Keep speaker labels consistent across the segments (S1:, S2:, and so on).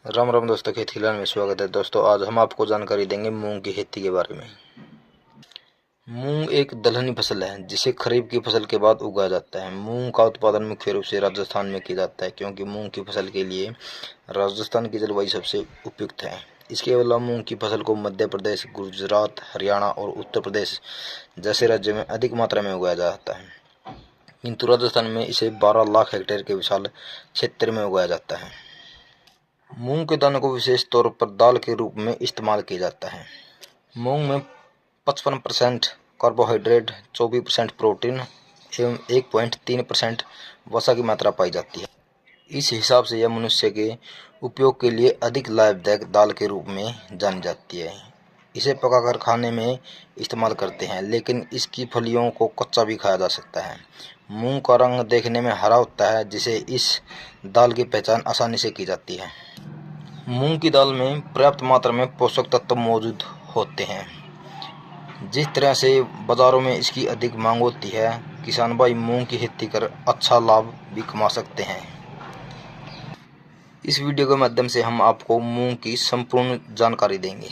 S1: राम राम दोस्तों, खेती खिलान में स्वागत है। दोस्तों आज हम आपको जानकारी देंगे मूंग की खेती के बारे में। मूंग एक दलहनी फसल है जिसे खरीफ की फसल के बाद उगाया जाता है। मूंग का उत्पादन मुख्य रूप से राजस्थान में किया जाता है क्योंकि मूंग की फसल के लिए राजस्थान की जलवायु सबसे उपयुक्त है। इसके अलावा मूंग की फसल को मध्य प्रदेश, गुजरात, हरियाणा और उत्तर प्रदेश जैसे राज्यों में अधिक मात्रा में उगाया जाता है, किंतु राजस्थान में इसे 12 लाख हेक्टेयर के विशाल क्षेत्र में उगाया जाता है। मूंग के दानों को विशेष तौर पर दाल के रूप में इस्तेमाल किया जाता है। मूंग में 55% कार्बोहाइड्रेट, 24% प्रोटीन एवं 1.3% वसा की मात्रा पाई जाती है। इस हिसाब से यह मनुष्य के उपयोग के लिए अधिक लाभदायक दाल के रूप में जानी जाती है। इसे पकाकर खाने में इस्तेमाल करते हैं, लेकिन इसकी फलियों को कच्चा भी खाया जा सकता है। मूंग का रंग देखने में हरा होता है, जिसे इस दाल की पहचान आसानी से की जाती है। मूंग की दाल में पर्याप्त मात्रा में पोषक तत्व मौजूद होते हैं। जिस तरह से बाजारों में इसकी अधिक मांग होती है, किसान भाई मूंग की खेती कर अच्छा लाभ भी कमा सकते हैं। इस वीडियो के माध्यम से हम आपको मूंग की संपूर्ण जानकारी देंगे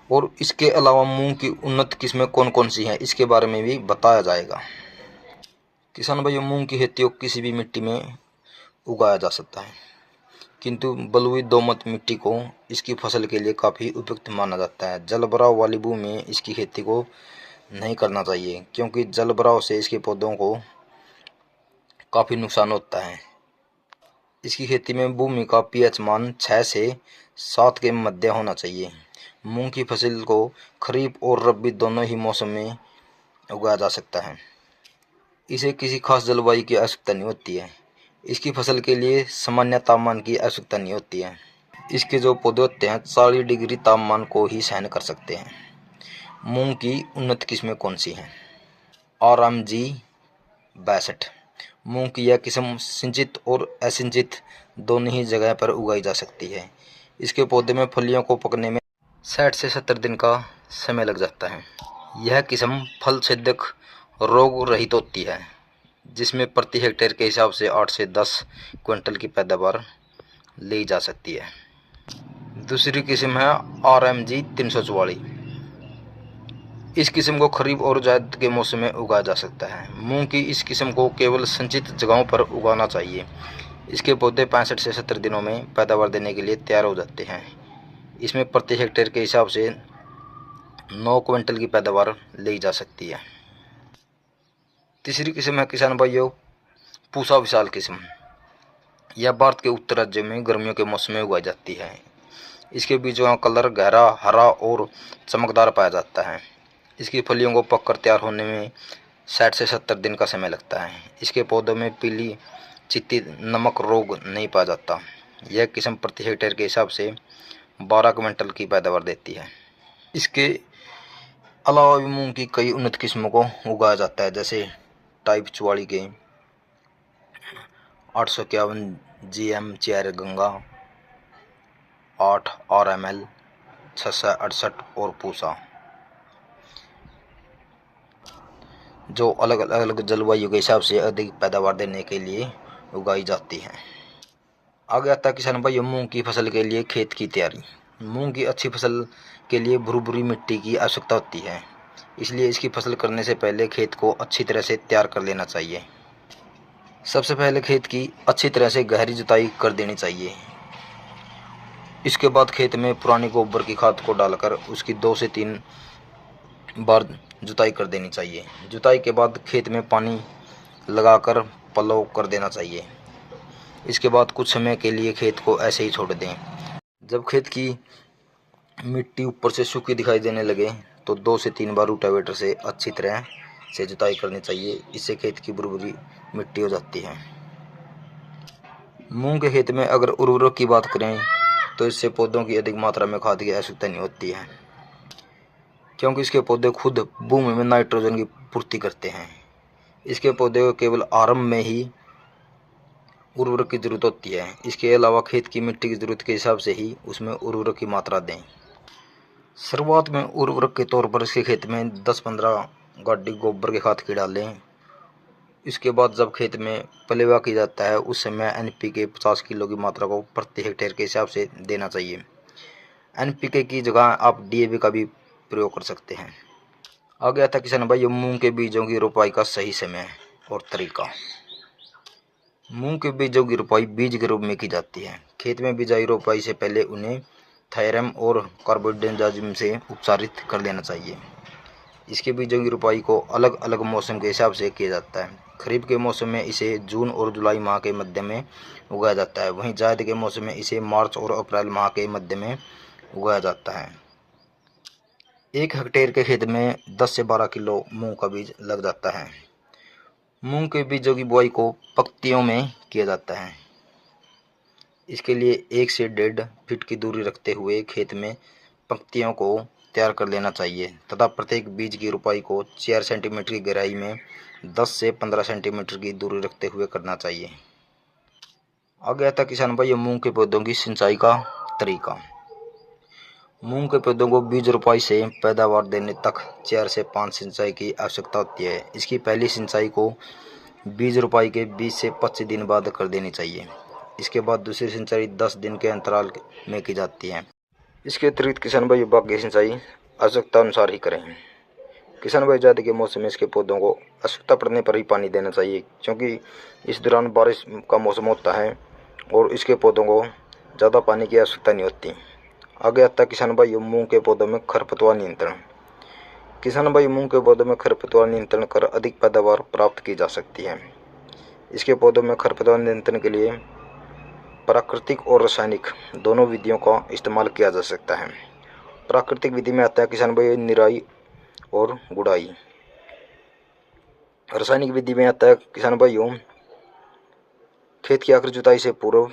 S1: और इसके अलावा मूंग की उन्नत किस्में कौन कौन सी हैं इसके बारे में भी बताया जाएगा। किसान भाई, मूंग की खेती को किसी भी मिट्टी में उगाया जा सकता है, किंतु बलुई दोमट मिट्टी को इसकी फसल के लिए काफ़ी उपयुक्त माना जाता है। जलभराव वाली भूमि में इसकी खेती को नहीं करना चाहिए क्योंकि जलभराव से इसके पौधों को काफ़ी नुकसान होता है। इसकी खेती में भूमि का पीएच मान 6 से 7 के मध्य होना चाहिए। मूंग की फसल को खरीफ और रबी दोनों ही मौसम में उगाया जा सकता है। इसे किसी खास जलवायु की आवश्यकता नहीं होती है। इसकी फसल के लिए सामान्य तापमान की आवश्यकता नहीं होती है। इसके जो पौधे होते हैं 40 डिग्री तापमान को ही सहन कर सकते हैं। मूंग की उन्नत किस्में कौन सी हैं? RMG 62। मूंग की यह किस्म सिंचित और असिंचित दोनों ही जगह पर उगाई जा सकती है। इसके पौधे में फलियों को पकने में 60 से 70 दिन का समय लग जाता है। यह किस्म फल छेदक रोग रहित होती है, जिसमें प्रति हेक्टेयर के हिसाब से 8 से 10 क्विंटल की पैदावार ली जा सकती है। दूसरी किस्म है RMG 344। इस किस्म को खरीफ और जायद के मौसम में उगाया जा सकता है। मूंग की इस किस्म को केवल संचित जगहों पर उगाना चाहिए। इसके पौधे 65 से 70 दिनों में पैदावार देने के लिए तैयार हो जाते हैं। इसमें प्रति हेक्टेयर के हिसाब से 9 क्विंटल की पैदावार ली जा सकती है। तीसरी किस्म है किसान भाइयों पूसा विशाल किस्म। यह भारत के उत्तर राज्यों में गर्मियों के मौसम में उगाई जाती है। इसके बीजों का कलर गहरा हरा और चमकदार पाया जाता है। इसकी फलियों को पककर तैयार होने में 60 से 70 दिन का समय लगता है। इसके पौधों में पीली चित्ती नमक रोग नहीं पाया जाता। यह किस्म प्रति हेक्टेयर के हिसाब से 12 क्विंटल की पैदावार देती है। इसके अलावा भी मूंग की कई उन्नत किस्मों को उगाया जाता है, जैसे टाइप 44 के 851 GM चेयर गंगा, 8 RML 668 और पूसा, जो अलग अलग जलवायु के हिसाब से अधिक पैदावार देने के लिए उगाई जाती है। आगे आता है किसान भाई मूंग की फसल के लिए खेत की तैयारी। मूंग की अच्छी फसल के लिए भुरभुरी मिट्टी की आवश्यकता होती है, इसलिए इसकी फसल करने से पहले खेत को अच्छी तरह से तैयार कर लेना चाहिए। सबसे पहले खेत की अच्छी तरह से गहरी जुताई कर देनी चाहिए। इसके बाद खेत में पुरानी गोबर की खाद को डालकर उसकी 2 से 3 बार जुताई कर देनी चाहिए। जुताई के बाद खेत में पानी लगाकर पलव कर देना चाहिए। इसके बाद कुछ समय के लिए खेत को ऐसे ही छोड़ दें। जब खेत की मिट्टी ऊपर से सूखी दिखाई देने लगे तो 2 से 3 बार रोटावेटर से अच्छी तरह से जुताई करनी चाहिए। इससे खेत की भुरभुरी मिट्टी हो जाती है। मूंग के खेत में अगर उर्वरक की बात करें तो इससे पौधों की अधिक मात्रा में खाद की आवश्यकता नहीं होती है, क्योंकि इसके पौधे खुद भूमि में नाइट्रोजन की पूर्ति करते हैं। इसके पौधे को केवल आरंभ में ही उर्वरक की जरूरत होती है। इसके अलावा खेत की मिट्टी की जरूरत के हिसाब से ही उसमें उर्वरक की मात्रा दें। शुरुआत में उर्वरक के तौर पर इसके खेत में 10-15 गाड़ी गोबर के खाद की डालें इसके बाद जब खेत में पलेवा किया जाता है उस समय NPK 50 किलो की मात्रा को प्रति हेक्टेयर के हिसाब से देना चाहिए। NPK की जगह आप DAP का भी प्रयोग कर सकते हैं। आ गया था किसान भाई मूंग के बीजों की रोपाई का सही समय और तरीका। मूंग के बीजों की रोपाई बीज के रूप में की जाती है। खेत में बिजाई रोपाई से पहले उन्हें थायरम और कार्बोडेंजाजिम से उपचारित कर लेना चाहिए। इसके बीजों की रोपाई को अलग अलग मौसम के हिसाब से किया जाता है। खरीफ के मौसम में इसे जून और जुलाई माह के मध्य में उगाया जाता है। वहीं जायद के मौसम में इसे मार्च और अप्रैल माह के मध्य में उगाया जाता है। 1 हेक्टेयर के खेत में 10 से 12 किलो मूंग का बीज लग जाता है। मूंग के बीजों की बुआई को पंक्तियों में किया जाता है। इसके लिए 1 से 1.5 फीट की दूरी रखते हुए खेत में पंक्तियों को तैयार कर लेना चाहिए तथा प्रत्येक बीज की रोपाई को 4 सेंटीमीटर की गहराई में 10 से 15 सेंटीमीटर की दूरी रखते हुए करना चाहिए। आ गया था किसान भाई मूंग के पौधों की सिंचाई का तरीका। मूंग के पौधों को बीज रोपाई से पैदावार देने तक 4 से 5 सिंचाई की आवश्यकता होती है। इसकी पहली सिंचाई को बीज रोपाई के 20 से 25 दिन बाद कर देनी चाहिए। इसके बाद दूसरी सिंचाई 10 दिन के अंतराल में की जाती है। इसके अतिरिक्त किसान भाई बाकी सिंचाई आवश्यकता अनुसार ही करें। किसान भाई ज़्यादा के मौसम में इसके पौधों को आवश्यकता पड़ने पर ही पानी देना चाहिए, क्योंकि इस दौरान बारिश का मौसम होता है और इसके पौधों को ज़्यादा पानी की आवश्यकता नहीं होती। आगे आता है किसान भाई मूंग के पौधों में खरपतवार नियंत्रण। किसान भाई मूंग के पौधों में खरपतवार नियंत्रण कर अधिक पैदावार प्राप्त की जा सकती है। इसके पौधों में खरपतवार नियंत्रण के लिए प्राकृतिक और रासायनिक दोनों विधियों का इस्तेमाल किया जा सकता है। प्राकृतिक विधि में आता है किसान भाई निराई और गुड़ाई। रासायनिक विधि में आता है किसान भाइयों खेत की आखिरी जुताई से पूर्व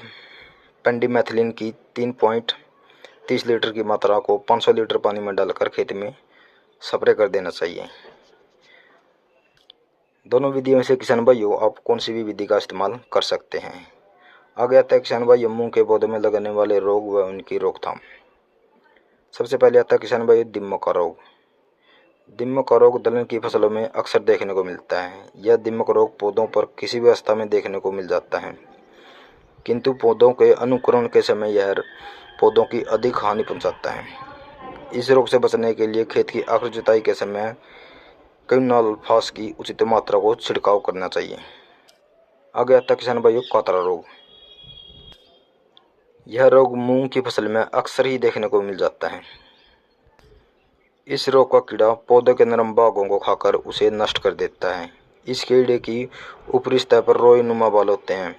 S1: पेंडिमेथिलिन की 3.30 लीटर की मात्रा को 500 लीटर पानी में डालकर खेत में स्प्रे कर देना चाहिए। दोनों विधियों में से किसान भाइयों आप कौन सी भी विधि का इस्तेमाल कर सकते हैं। आगे आता है किसान भाई मूंग के पौधों में लगने वाले रोग व उनकी रोकथाम। सबसे पहले आता है किसान भाई दीमक का रोग। दीमक का रोग दलहन की फसलों में अक्सर देखने को मिलता है। यह दीमक रोग पौधों पर किसी भी अवस्था में देखने को मिल जाता है, किंतु पौधों के अंकुरण के समय यह पौधों की अधिक हानि पहुंचाता है। इस रोग से बचने के लिए खेत की आखिरी जुताई के समय क्विनोलोफास की उचित मात्रा को छिड़काव करना चाहिए। आगे आता है किसान भाइयों कातरा रोग। यह रोग मूंग की फसल में अक्सर ही देखने को मिल जाता है। इस रोग का कीड़ा पौधे के नरम भागों को खाकर उसे नष्ट कर देता है। इस कीड़े की ऊपरी सतह पर रोई नुमा बाल होते हैं।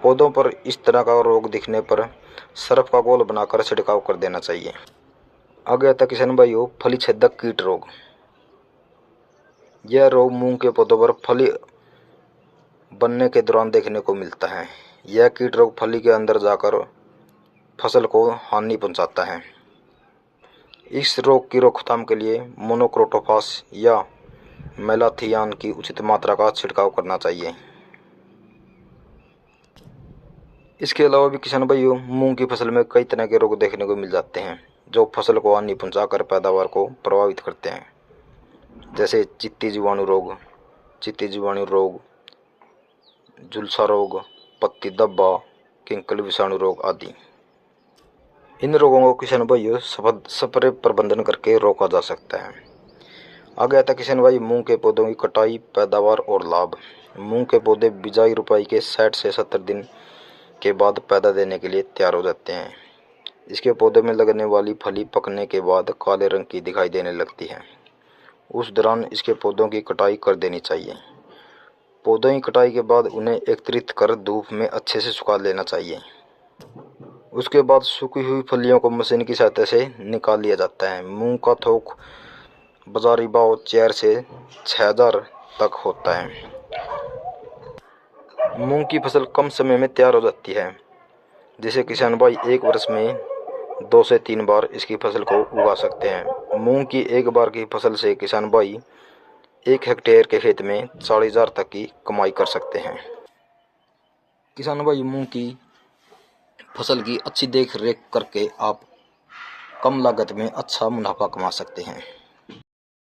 S1: पौधों पर इस तरह का रोग दिखने पर सर्फ का घोल बनाकर छिड़काव कर देना चाहिए। आगे आता किसान भाइयों फली छेदक कीट रोग। यह रोग मूंग के पौधों पर फली बनने के दौरान देखने को मिलता है। यह कीट रोग फली के अंदर जाकर फसल को हानि पहुंचाता है। इस रोग की रोकथाम के लिए मोनोक्रोटोफास या मेलाथियान की उचित मात्रा का छिड़काव करना चाहिए। इसके अलावा भी किसान भाइयों मूंग की फसल में कई तरह के रोग देखने को मिल जाते हैं जो फसल को हानि पहुंचाकर पैदावार को प्रभावित करते हैं, जैसे चित्ती जीवाणु रोग, झुलसा रोग, पत्ती धब्बा, किंकल विषाणु रोग आदि। इन रोगों को किसान भाइयों स्प्रे प्रबंधन करके रोका जा सकता है। आगे आता किसान भाई मूंग के पौधों की कटाई, पैदावार और लाभ। मूंग के पौधे बिजाई रुपाई के 60 से 70 दिन के बाद पैदा देने के लिए तैयार हो जाते हैं। इसके पौधे में लगने वाली फली पकने के बाद काले रंग की दिखाई देने लगती है। उस दौरान इसके पौधों की कटाई कर देनी चाहिए। पौधों की कटाई के बाद उन्हें एकत्रित कर धूप में अच्छे से सुखा लेना चाहिए। उसके बाद सूखी हुई फलियों को मशीन की सहायता से निकाल लिया जाता है। मूंग का थोक बाजारी भाव 4 से 6000 तक होता है। मूंग की फसल कम समय में तैयार हो जाती है, जिसे किसान भाई एक वर्ष में 2 से 3 बार इसकी फसल को उगा सकते हैं। मूंग की एक बार की फसल से किसान भाई 1 हेक्टेयर के खेत में 40,000 तक की कमाई कर सकते हैं। किसान भाई मूंग की फसल की अच्छी देख रेख करके आप कम लागत में अच्छा मुनाफा कमा सकते हैं।